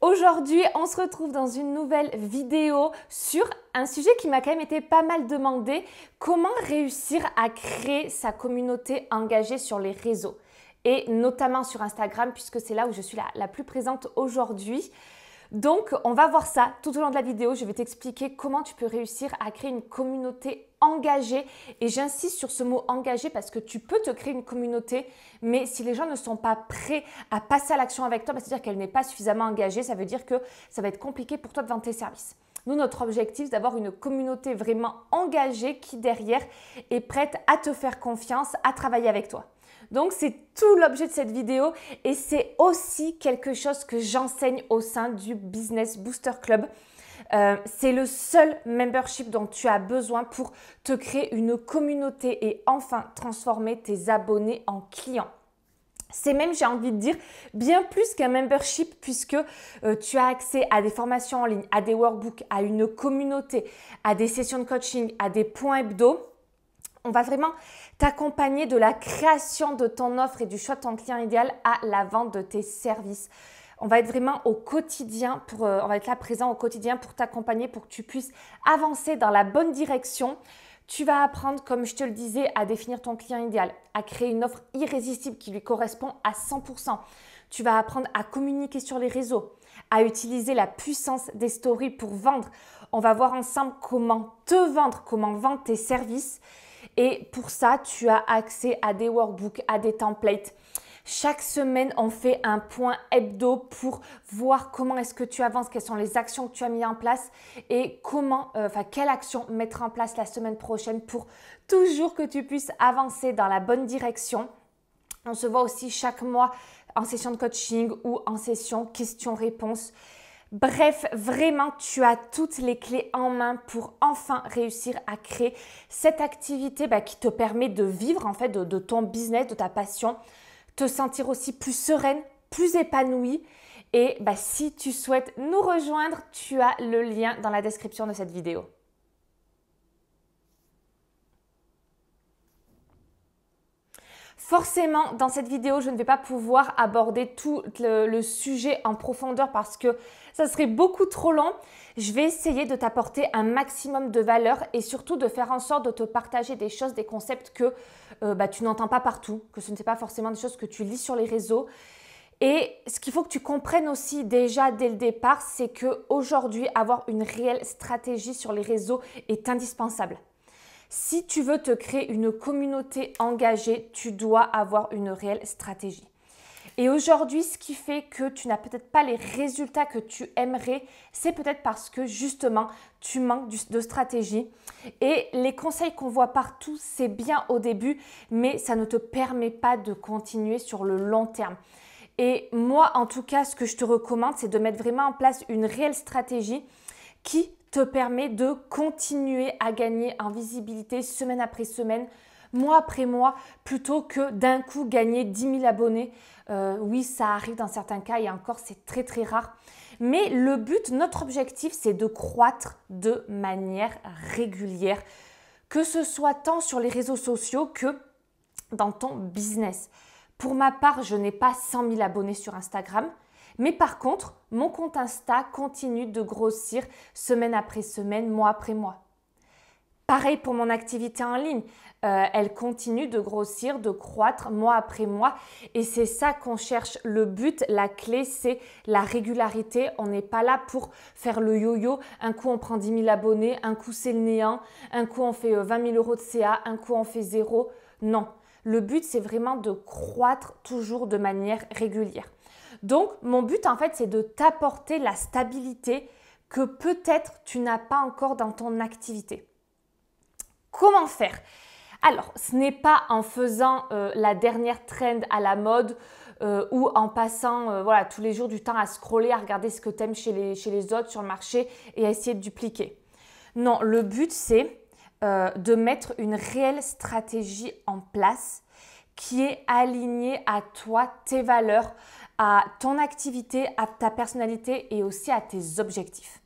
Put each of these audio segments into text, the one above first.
Aujourd'hui, on se retrouve dans une nouvelle vidéo sur un sujet qui m'a quand même été pas mal demandé. Comment réussir à créer sa communauté engagée sur les réseaux et notamment sur Instagram puisque c'est là où je suis la plus présente aujourd'hui. Donc, on va voir ça tout au long de la vidéo. Je vais t'expliquer comment tu peux réussir à créer une communauté engagée. Et j'insiste sur ce mot engagé parce que tu peux te créer une communauté, mais si les gens ne sont pas prêts à passer à l'action avec toi, c'est-à-dire qu'elle n'est pas suffisamment engagée, ça veut dire que ça va être compliqué pour toi de vendre tes services. Nous, notre objectif, c'est d'avoir une communauté vraiment engagée qui, derrière, est prête à te faire confiance, à travailler avec toi. Donc, c'est tout l'objet de cette vidéo et c'est aussi quelque chose que j'enseigne au sein du Business Booster Club. C'est le seul membership dont tu as besoin pour te créer une communauté et enfin transformer tes abonnés en clients. C'est même, j'ai envie de dire, bien plus qu'un membership puisque tu as accès à des formations en ligne, à des workbooks, à une communauté, à des sessions de coaching, à des points hebdo. On va vraiment t'accompagner de la création de ton offre et du choix de ton client idéal à la vente de tes services. On va être vraiment au quotidien, on va être là présent au quotidien pour t'accompagner, pour que tu puisses avancer dans la bonne direction. Tu vas apprendre, comme je te le disais, à définir ton client idéal, à créer une offre irrésistible qui lui correspond à 100%. Tu vas apprendre à communiquer sur les réseaux, à utiliser la puissance des stories pour vendre. On va voir ensemble comment te vendre, comment vendre tes services. Et pour ça, tu as accès à des workbooks, à des templates. Chaque semaine, on fait un point hebdo pour voir comment est-ce que tu avances, quelles sont les actions que tu as mises en place et quelle action mettre en place la semaine prochaine pour toujours que tu puisses avancer dans la bonne direction. On se voit aussi chaque mois en session de coaching ou en session questions-réponses. Bref, vraiment, tu as toutes les clés en main pour enfin réussir à créer cette activité qui te permet de vivre en fait de ton business, de ta passion, te sentir aussi plus sereine, plus épanouie. Et si tu souhaites nous rejoindre, tu as le lien dans la description de cette vidéo. Forcément, dans cette vidéo, je ne vais pas pouvoir aborder tout le sujet en profondeur parce que ça serait beaucoup trop long. Je vais essayer de t'apporter un maximum de valeur et surtout de faire en sorte de te partager des choses, des concepts que tu n'entends pas partout, que ce ne sont pas forcément des choses que tu lis sur les réseaux. Et ce qu'il faut que tu comprennes aussi déjà dès le départ, c'est qu'aujourd'hui, avoir une réelle stratégie sur les réseaux est indispensable. Si tu veux te créer une communauté engagée, tu dois avoir une réelle stratégie. Et aujourd'hui, ce qui fait que tu n'as peut-être pas les résultats que tu aimerais, c'est peut-être parce que justement, tu manques de stratégie. Et les conseils qu'on voit partout, c'est bien au début, mais ça ne te permet pas de continuer sur le long terme. Et moi, en tout cas, ce que je te recommande, c'est de mettre vraiment en place une réelle stratégie qui te permet de continuer à gagner en visibilité semaine après semaine, mois après mois, plutôt que d'un coup gagner 10 000 abonnés. Oui, ça arrive dans certains cas et encore, c'est très très rare. Mais le but, notre objectif, c'est de croître de manière régulière, que ce soit tant sur les réseaux sociaux que dans ton business. Pour ma part, je n'ai pas 100 000 abonnés sur Instagram. Mais par contre, mon compte Insta continue de grossir semaine après semaine, mois après mois. Pareil pour mon activité en ligne. Elle continue de grossir, de croître mois après mois. Et c'est ça qu'on cherche. Le but, la clé, c'est la régularité. On n'est pas là pour faire le yo-yo. Un coup, on prend 10 000 abonnés. Un coup, c'est le néant. Un coup, on fait 20 000 euros de CA. Un coup, on fait zéro. Non. Le but, c'est vraiment de croître toujours de manière régulière. Donc, mon but, en fait, c'est de t'apporter la stabilité que peut-être tu n'as pas encore dans ton activité. Comment faire? Alors, ce n'est pas en faisant la dernière trend à la mode ou en passant tous les jours du temps à scroller, à regarder ce que tu aimes chez les autres sur le marché et à essayer de dupliquer. Non, le but, c'est de mettre une réelle stratégie en place qui est alignée à toi, tes valeurs, à ton activité, à ta personnalité et aussi à tes objectifs.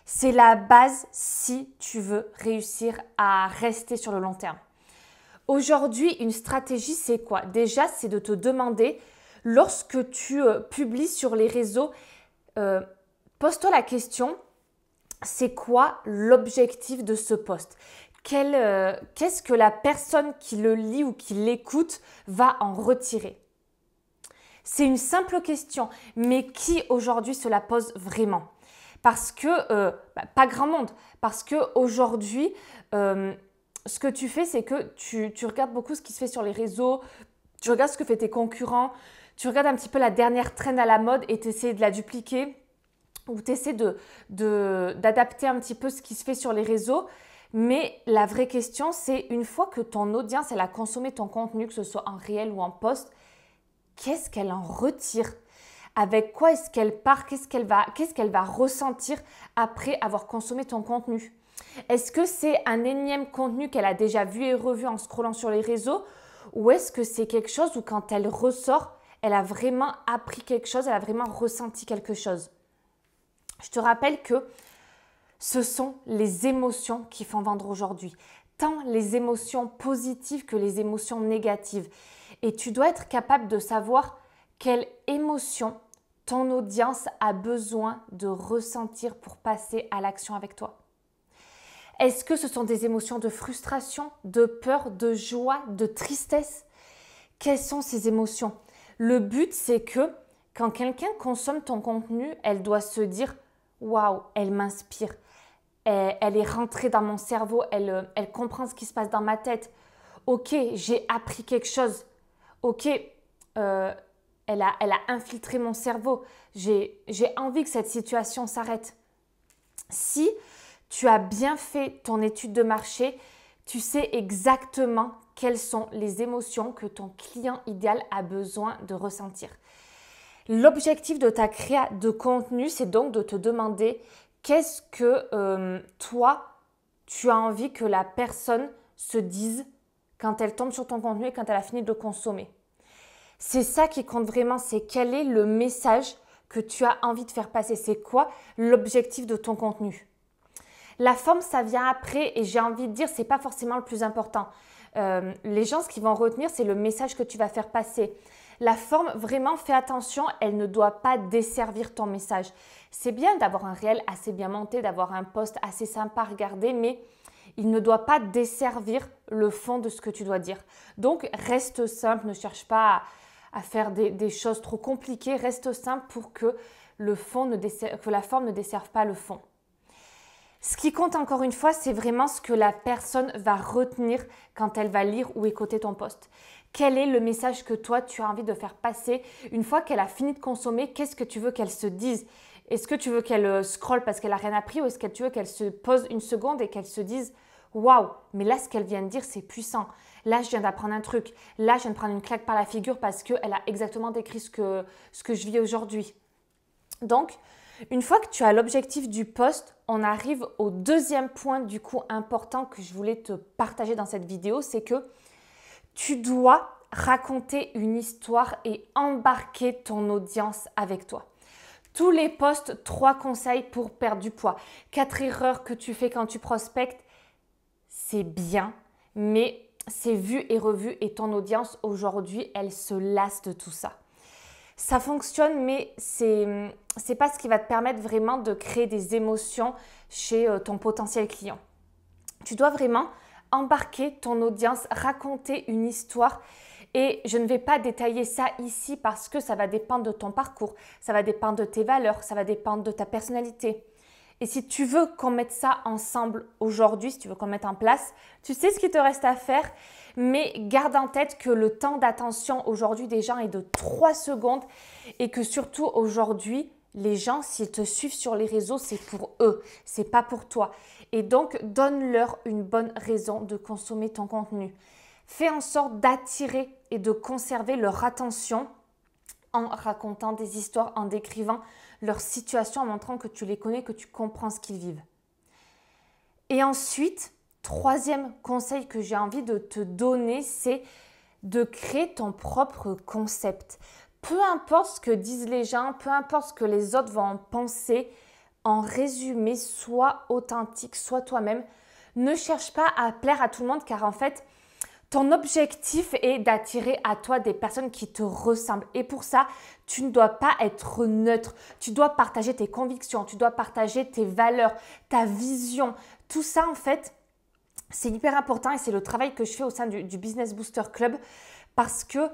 C'est la base si tu veux réussir à rester sur le long terme. Aujourd'hui, une stratégie, c'est quoi? Déjà, c'est de te demander, lorsque tu publies sur les réseaux, pose-toi la question, c'est quoi l'objectif de ce post? Qu'est-ce que la personne qui le lit ou qui l'écoute va en retirer? C'est une simple question, mais qui aujourd'hui se la pose vraiment? Parce que, pas grand monde, parce qu'aujourd'hui, ce que tu fais, c'est que tu regardes beaucoup ce qui se fait sur les réseaux, tu regardes ce que fait tes concurrents, tu regardes un petit peu la dernière trend à la mode et tu essaies de la dupliquer ou tu essaies d'adapter un petit peu ce qui se fait sur les réseaux. Mais la vraie question, c'est une fois que ton audience, elle a consommé ton contenu, que ce soit en réel ou en post, qu'est-ce qu'elle en retire? Avec quoi est-ce qu'elle part? Qu'est-ce qu'elle va ressentir après avoir consommé ton contenu? Est-ce que c'est un énième contenu qu'elle a déjà vu et revu en scrollant sur les réseaux? Ou est-ce que c'est quelque chose où quand elle ressort, elle a vraiment appris quelque chose, elle a vraiment ressenti quelque chose? Je te rappelle que ce sont les émotions qui font vendre aujourd'hui. Tant les émotions positives que les émotions négatives. Et tu dois être capable de savoir quelle émotion ton audience a besoin de ressentir pour passer à l'action avec toi. Est-ce que ce sont des émotions de frustration, de peur, de joie, de tristesse? Quelles sont ces émotions? Le but, c'est que quand quelqu'un consomme ton contenu, elle doit se dire « Waouh, elle m'inspire ». Elle est rentrée dans mon cerveau, elle comprend ce qui se passe dans ma tête. Ok, j'ai appris quelque chose. Ok, elle a infiltré mon cerveau. J'ai envie que cette situation s'arrête. Si tu as bien fait ton étude de marché, tu sais exactement quelles sont les émotions que ton client idéal a besoin de ressentir. L'objectif de ta créa de contenu, c'est donc de te demander qu'est-ce que toi, tu as envie que la personne se dise quand elle tombe sur ton contenu et quand elle a fini de le consommer. C'est ça qui compte vraiment, c'est quel est le message que tu as envie de faire passer. C'est quoi l'objectif de ton contenu? La forme, ça vient après et j'ai envie de dire, c'est pas forcément le plus important. Les gens, ce qu'ils vont retenir, c'est le message que tu vas faire passer. La forme, vraiment, fais attention, elle ne doit pas desservir ton message. C'est bien d'avoir un réel assez bien monté, d'avoir un post assez sympa à regarder, mais il ne doit pas desservir le fond de ce que tu dois dire. Donc, reste simple, ne cherche pas à faire des choses trop compliquées, reste simple pour que la forme ne desserve pas le fond. Ce qui compte encore une fois, c'est vraiment ce que la personne va retenir quand elle va lire ou écouter ton post. Quel est le message que toi, tu as envie de faire passer? Une fois qu'elle a fini de consommer, qu'est-ce que tu veux qu'elle se dise? Est-ce que tu veux qu'elle scrolle parce qu'elle n'a rien appris ou est-ce que tu veux qu'elle se pose une seconde et qu'elle se dise « Waouh, mais là, ce qu'elle vient de dire, c'est puissant. Là, je viens d'apprendre un truc. Là, je viens de prendre une claque par la figure parce qu'elle a exactement décrit ce que je vis aujourd'hui. » Donc, une fois que tu as l'objectif du post, on arrive au deuxième point du coup important que je voulais te partager dans cette vidéo, c'est que tu dois raconter une histoire et embarquer ton audience avec toi. Tous les posts, 3 conseils pour perdre du poids, 4 erreurs que tu fais quand tu prospectes, c'est bien, mais c'est vu et revu et ton audience aujourd'hui, elle se lasse de tout ça. Ça fonctionne, mais c'est pas ce qui va te permettre vraiment de créer des émotions chez ton potentiel client. Tu dois vraiment embarquer ton audience, raconter une histoire et je ne vais pas détailler ça ici parce que ça va dépendre de ton parcours, ça va dépendre de tes valeurs, ça va dépendre de ta personnalité. Et si tu veux qu'on mette ça ensemble aujourd'hui, si tu veux qu'on mette en place, tu sais ce qu'il te reste à faire, mais garde en tête que le temps d'attention aujourd'hui des gens est de 3 secondes et que surtout aujourd'hui, les gens, s'ils te suivent sur les réseaux, c'est pour eux, c'est pas pour toi. Et donc, donne-leur une bonne raison de consommer ton contenu. Fais en sorte d'attirer et de conserver leur attention en racontant des histoires, en décrivant leur situation, en montrant que tu les connais, que tu comprends ce qu'ils vivent. Et ensuite, troisième conseil que j'ai envie de te donner, c'est de créer ton propre concept. Peu importe ce que disent les gens, peu importe ce que les autres vont en penser, en résumé, sois authentique, sois toi-même. Ne cherche pas à plaire à tout le monde car en fait, Ton objectif est d'attirer à toi des personnes qui te ressemblent. Et pour ça, tu ne dois pas être neutre. Tu dois partager tes convictions, tu dois partager tes valeurs, ta vision. Tout ça, en fait, c'est hyper important et c'est le travail que je fais au sein du Business Booster Club parce que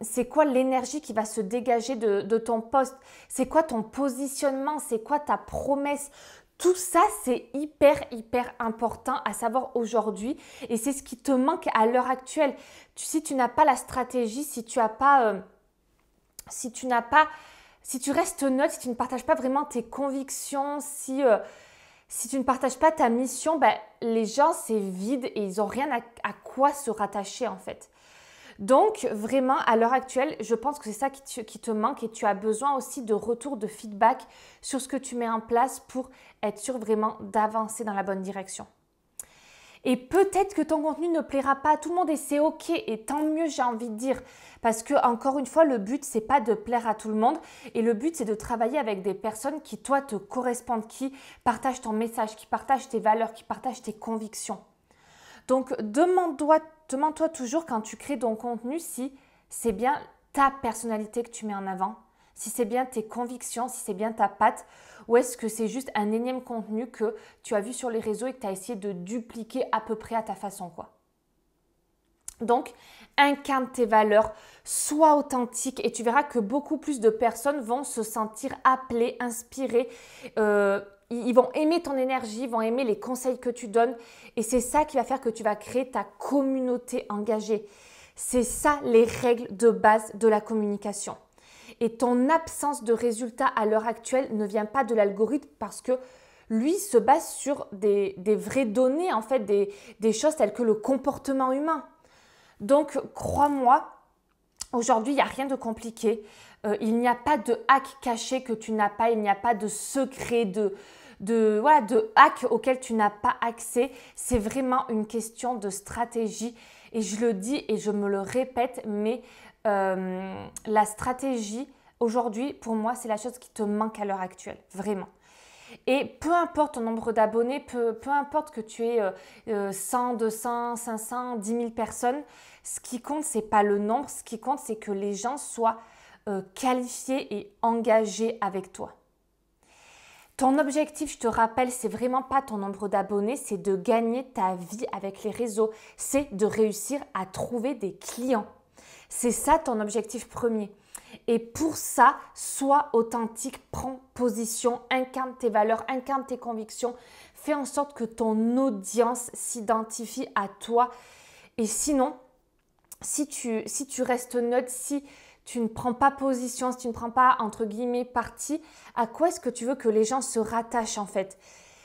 c'est quoi l'énergie qui va se dégager de ton poste? C'est quoi ton positionnement? C'est quoi ta promesse? Tout ça, c'est hyper important à savoir aujourd'hui et c'est ce qui te manque à l'heure actuelle. Si tu n'as pas la stratégie, si tu restes neutre, si tu ne partages pas vraiment tes convictions, si tu ne partages pas ta mission, les gens, c'est vide et ils n'ont rien à quoi se rattacher en fait. Donc, vraiment, à l'heure actuelle, je pense que c'est ça qui te manque et tu as besoin aussi de retour de feedback sur ce que tu mets en place pour être sûr vraiment d'avancer dans la bonne direction. Et peut-être que ton contenu ne plaira pas à tout le monde et c'est ok et tant mieux, j'ai envie de dire. Parce que encore une fois, le but, c'est pas de plaire à tout le monde et le but, c'est de travailler avec des personnes qui, toi, te correspondent, qui partagent ton message, qui partagent tes valeurs, qui partagent tes convictions. Donc, demande-toi toujours quand tu crées ton contenu si c'est bien ta personnalité que tu mets en avant, si c'est bien tes convictions, si c'est bien ta patte, ou est-ce que c'est juste un énième contenu que tu as vu sur les réseaux et que tu as essayé de dupliquer à peu près à ta façon, quoi. Donc, incarne tes valeurs, sois authentique et tu verras que beaucoup plus de personnes vont se sentir appelées, inspirées, ils vont aimer ton énergie, ils vont aimer les conseils que tu donnes et c'est ça qui va faire que tu vas créer ta communauté engagée. C'est ça les règles de base de la communication. Et ton absence de résultats à l'heure actuelle ne vient pas de l'algorithme parce que lui se base sur des vraies données, en fait, des choses telles que le comportement humain. Donc, crois-moi, aujourd'hui, il n'y a rien de compliqué. Il n'y a pas de hack caché que tu n'as pas. Il n'y a pas de secret, de hack auquel tu n'as pas accès. C'est vraiment une question de stratégie. Et je le dis et je me le répète, mais la stratégie, aujourd'hui, pour moi, c'est la chose qui te manque à l'heure actuelle. Vraiment. Et peu importe ton nombre d'abonnés, peu importe que tu aies 100, 200, 500, 10 000 personnes, ce qui compte, ce n'est pas le nombre. Ce qui compte, c'est que les gens soient qualifiés et engagés avec toi. Ton objectif, je te rappelle, c'est vraiment pas ton nombre d'abonnés, c'est de gagner ta vie avec les réseaux. C'est de réussir à trouver des clients. C'est ça ton objectif premier. Et pour ça, sois authentique, prends position, incarne tes valeurs, incarne tes convictions. Fais en sorte que ton audience s'identifie à toi. Et sinon, si tu restes neutre, si tu ne prends pas position, si tu ne prends pas, entre guillemets, parti, à quoi est-ce que tu veux que les gens se rattachent en fait?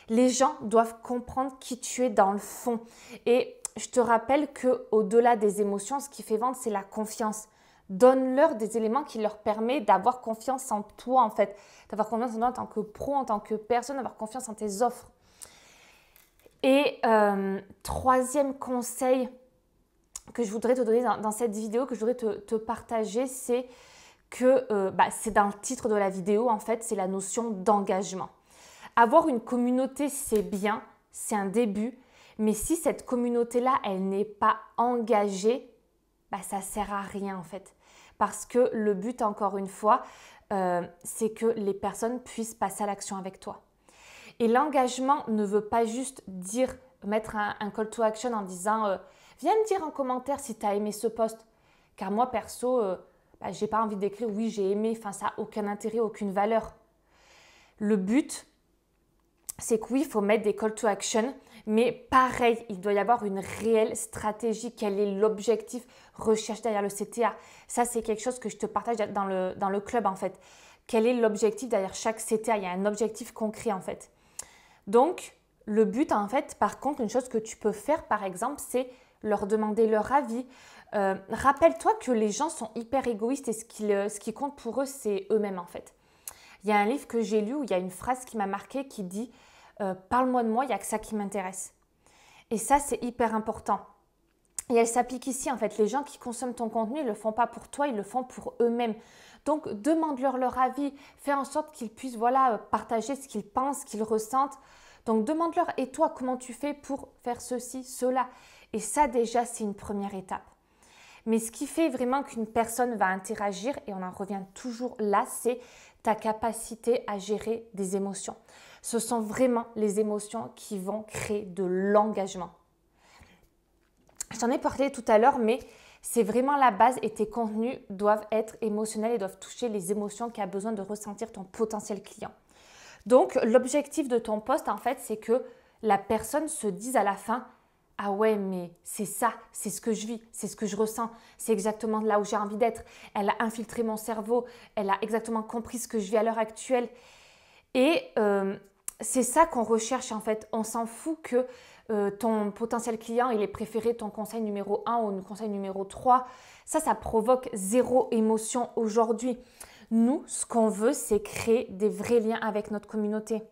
Les gens doivent comprendre qui tu es dans le fond. Et je te rappelle qu'au-delà des émotions, ce qui fait vendre, c'est la confiance. Donne-leur des éléments qui leur permettent d'avoir confiance en toi en fait, d'avoir confiance en toi en tant que pro, en tant que personne, d'avoir confiance en tes offres. Et troisième conseil que je voudrais te donner dans cette vidéo, que je voudrais te partager, c'est que c'est dans le titre de la vidéo en fait, c'est la notion d'engagement. Avoir une communauté, c'est bien, c'est un début, mais si cette communauté-là, elle n'est pas engagée, ça ne sert à rien en fait. Parce que le but, encore une fois, c'est que les personnes puissent passer à l'action avec toi. Et l'engagement ne veut pas juste mettre un call to action en disant viens me dire en commentaire si tu as aimé ce post. Car moi, perso, je n'ai pas envie d'écrire oui, j'ai aimé, ça n'a aucun intérêt, aucune valeur. Le but, c'est que oui, il faut mettre des call to action, mais pareil, il doit y avoir une réelle stratégie. Quel est l'objectif recherche derrière le CTA? Ça, c'est quelque chose que je te partage dans le club en fait. Quel est l'objectif derrière chaque CTA? Il y a un objectif concret en fait. Donc, le but en fait, par contre, une chose que tu peux faire par exemple, c'est leur demander leur avis. Rappelle-toi que les gens sont hyper égoïstes et ce qui compte pour eux, c'est eux-mêmes en fait. Il y a un livre que j'ai lu où il y a une phrase qui m'a marquée qui dit « Parle-moi de moi, il n'y a que ça qui m'intéresse ». Et ça, c'est hyper important. Et elle s'applique ici, en fait. Les gens qui consomment ton contenu, ils ne le font pas pour toi, ils le font pour eux-mêmes. Donc, demande-leur leur avis. Fais en sorte qu'ils puissent partager ce qu'ils pensent, ce qu'ils ressentent. Donc, demande-leur « Et toi, comment tu fais pour faire ceci, cela ?» Et ça déjà, c'est une première étape. Mais ce qui fait vraiment qu'une personne va interagir, et on en revient toujours là, c'est ta capacité à gérer des émotions. Ce sont vraiment les émotions qui vont créer de l'engagement. Je t'en ai parlé tout à l'heure, mais c'est vraiment la base et tes contenus doivent être émotionnels et doivent toucher les émotions qu'a besoin de ressentir ton potentiel client. Donc, l'objectif de ton post, en fait, c'est que la personne se dise à la fin « Ah ouais, mais c'est ça, c'est ce que je vis, c'est ce que je ressens, c'est exactement là où j'ai envie d'être. Elle a infiltré mon cerveau, elle a exactement compris ce que je vis à l'heure actuelle. » Et c'est ça qu'on recherche en fait. On s'en fout que ton potentiel client, il ait préféré ton conseil numéro 1 ou le conseil numéro 3. Ça provoque zéro émotion aujourd'hui. Nous, ce qu'on veut, c'est créer des vrais liens avec notre communauté.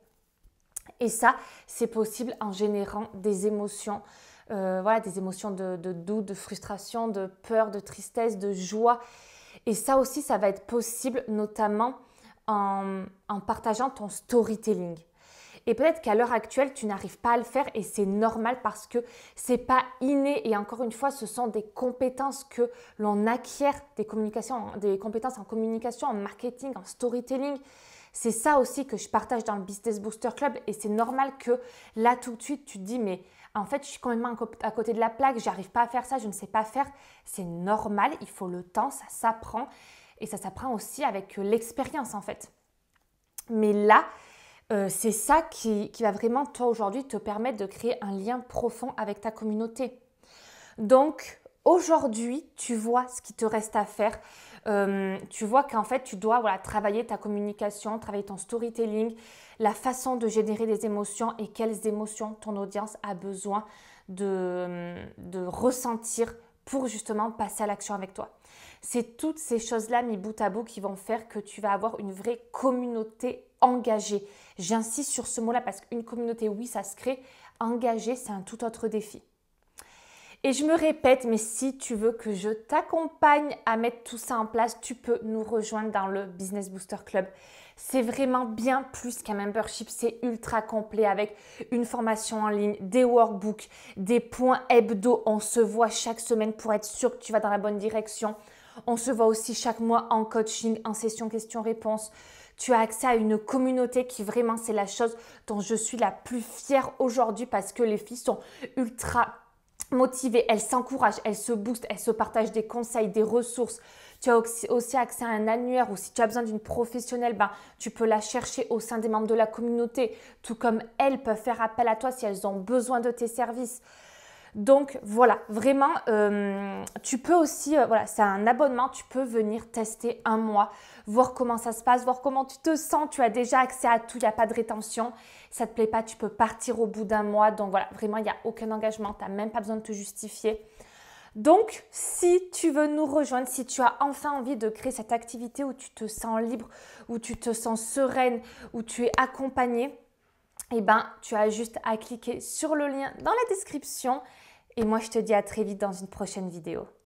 Et ça, c'est possible en générant des émotions. Des émotions de doute, de frustration, de peur, de tristesse, de joie. Et ça aussi, ça va être possible notamment en partageant ton storytelling. Et peut-être qu'à l'heure actuelle, tu n'arrives pas à le faire et c'est normal parce que ce n'est pas inné. Et encore une fois, ce sont des compétences que l'on acquiert, des compétences en communication, en marketing, en storytelling. C'est ça aussi que je partage dans le Business Booster Club et c'est normal que là, tout de suite, tu te dis « mais en fait, je suis complètement à côté de la plaque, j'arrive pas à faire ça, je ne sais pas faire. » C'est normal, il faut le temps, ça s'apprend et ça s'apprend aussi avec l'expérience en fait. Mais là, c'est ça qui va vraiment, toi, aujourd'hui, te permettre de créer un lien profond avec ta communauté. Donc, aujourd'hui, tu vois ce qui te reste à faire. Tu vois qu'en fait, tu dois travailler ta communication, travailler ton storytelling, la façon de générer des émotions et quelles émotions ton audience a besoin de ressentir pour justement passer à l'action avec toi. C'est toutes ces choses-là mis bout à bout qui vont faire que tu vas avoir une vraie communauté engagée. J'insiste sur ce mot-là parce qu'une communauté, oui, ça se crée. Engagée, c'est un tout autre défi. Et je me répète, mais si tu veux que je t'accompagne à mettre tout ça en place, tu peux nous rejoindre dans le Business Booster Club. C'est vraiment bien plus qu'un membership, c'est ultra complet avec une formation en ligne, des workbooks, des points hebdo. On se voit chaque semaine pour être sûr que tu vas dans la bonne direction. On se voit aussi chaque mois en coaching, en session questions-réponses. Tu as accès à une communauté qui vraiment, c'est la chose dont je suis la plus fière aujourd'hui parce que les filles sont ultra motivées, elles s'encouragent, elles se boostent, elles se partagent des conseils, des ressources. Tu as aussi accès à un annuaire ou si tu as besoin d'une professionnelle, tu peux la chercher au sein des membres de la communauté, tout comme elles peuvent faire appel à toi si elles ont besoin de tes services. Donc voilà, vraiment, tu peux aussi, c'est un abonnement, tu peux venir tester un mois, voir comment ça se passe, voir comment tu te sens, tu as déjà accès à tout, il n'y a pas de rétention. Si ça ne te plaît pas, tu peux partir au bout d'un mois. Donc voilà, vraiment, il n'y a aucun engagement, tu n'as même pas besoin de te justifier. Donc, si tu veux nous rejoindre, si tu as enfin envie de créer cette activité où tu te sens libre, où tu te sens sereine, où tu es accompagnée, tu as juste à cliquer sur le lien dans la description. Et moi, je te dis à très vite dans une prochaine vidéo.